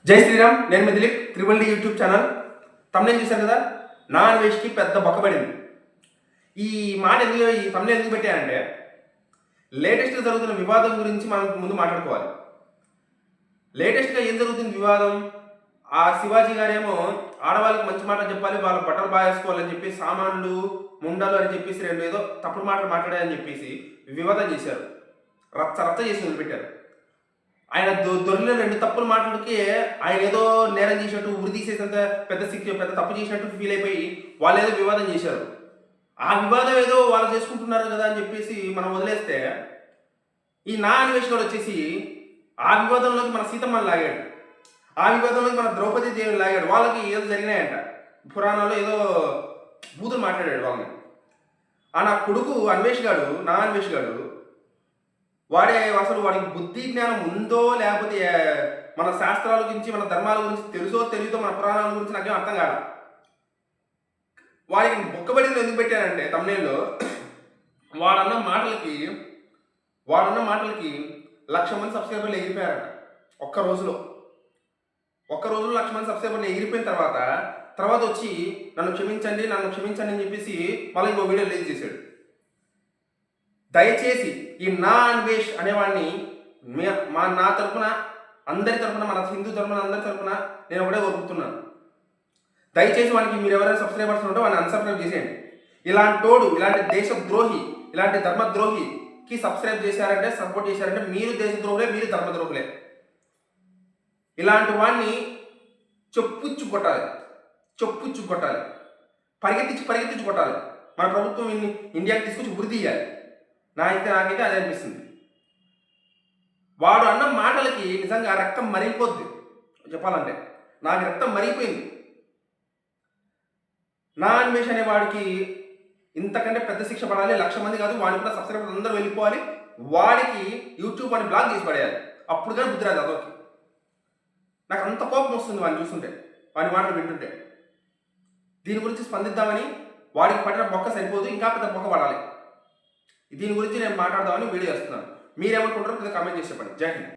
జై శ్రీరామ్. నేను మీ Dilip, triple D YouTube channel. Thumbnail చూశారు కదా, నా అన్వేష్కి పెద్ద బొక్కబడింది. ఈ మాట ఎందుకు, ఈ తమ్నేల్ ఎందుకు పెట్టానంటే, లేటెస్ట్గా జరుగుతున్న వివాదం గురించి మనం ముందు మాట్లాడుకోవాలి. లేటెస్ట్గా ఏం జరుగుతుంది వివాదం? ఆ శివాజీ గారేమో ఆడవాళ్ళకి మంచి మాట చెప్పాలి, వాళ్ళ బట్టలు బాగా వేసుకోవాలని చెప్పి, సామాన్లు ముండలు అని చెప్పేసి రెండు ఏదో తప్పుడు మాటలు మాట్లాడాయని చెప్పేసి వివాదం చేశారు. రచ్చ రచ్చ చేసి వదిలిపెట్టారు. ఆయన దొరికిన రెండు తప్పుల మాటలకి ఆయన ఏదో నేరం చేసినట్టు, ఉరి తీసేసేంత పెద్ద తప్పు చేసినట్టు ఫీల్ అయిపోయి వాళ్ళు ఏదో వివాదం చేశారు. ఆ వివాదం ఏదో వాళ్ళు చేసుకుంటున్నారు కదా అని చెప్పేసి మనం వదిలేస్తే, ఈ నా అన్వేషణ వచ్చేసి ఆ వివాదంలోకి మన సీతమ్మని లాగాడు, ఆ వివాదంలోకి మన ద్రౌపది దేవిని లాగాడు. వాళ్ళకి ఏదో జరిగినాయంట, పురాణాల్లో ఏదో బూతులు మాట్లాడాడు వాళ్ళని. ఆ నా కొడుకు నా అన్వేష్ గాడు వాడే అసలు వాడికి బుద్ధి జ్ఞానం ఉందో లేకపోతే మన శాస్త్రాల గురించి, మన ధర్మాల గురించి తెలుసో తెలియదో, మన పురాణాల గురించి నాకేం అర్థం కాదు. వాడికి బొక్కబడింది ఎందుకు పెట్టానంటే తమ్నేల్లో, వాడన్న మాటలకి 1,00,000 మంది సబ్స్క్రైబర్లు ఎగిరిపోయారట ఒక్క రోజులో 1,00,000 మంది సబ్స్క్రైబర్లు ఎగిరిపోయిన తర్వాత వచ్చి నన్ను క్షమించండి అని చెప్పేసి మళ్ళీ ఇంకో వీడియో రిలీజ్ చేశాడు. దయచేసి ఈ నా అన్వేష్ అనేవాడిని నా తరపున, అందరి తరపున, మన హిందూ తరపున, అందరి తరపున నేను ఒకటే కోరుకుంటున్నాను. దయచేసి వానికి మీరు ఎవరైనా సబ్స్క్రైబర్స్ ఉంటే వాడిని అన్సబ్స్క్రైబ్ చేసేయండి. ఇలాంటి దేశద్రోహి, ఇలాంటి ధర్మద్రోహికి సబ్స్క్రైబ్ చేశారంటే, సపోర్ట్ చేశారంటే మీరు దేశద్రోహులే, మీరు ధర్మద్రోహులే. ఇలాంటి వాడిని చెప్పుచ్చు కొట్టాలి, పరిగెత్తించి కొట్టాలి. మన ప్రభుత్వం ఇండియాకి తీసుకొచ్చి ఉరి తీయాలి. నాకైతే అదే అనిపిస్తుంది. వాడు అన్న మాటలకి నిజంగా రక్తం మరిగిపోద్ది. చెప్పాలంటే నాకు రక్తం మరిగిపోయింది. నా అన్వేష్ అనే వాడికి ఇంతకంటే పెద్ద శిక్ష పడాలి. 1,00,000 మంది కాదు, వాడికి కూడా సబ్స్క్రైబర్స్ అందరూ వెళ్ళిపోవాలి. వాడికి యూట్యూబ్ అని బ్లాక్ చేసి పడేయాలి. అప్పుడు కానీ బుద్ధి రాదు అదొకటి. నాకు అంత కోపం వస్తుంది వాడిని చూస్తుంటే, వాడి మాటలు వింటుంటే. దీని గురించి స్పందిద్దామని, వాడికి పడిన బొక్క సరిపోదు, ఇంకా పెద్ద బొక్క పడాలి. దీని గురించి నేను మాట్లాడదామని వీడియో చేస్తున్నాను. మీరేమనుకుంటారో కామెంట్ చేసి చెప్పండి. జై హింద్.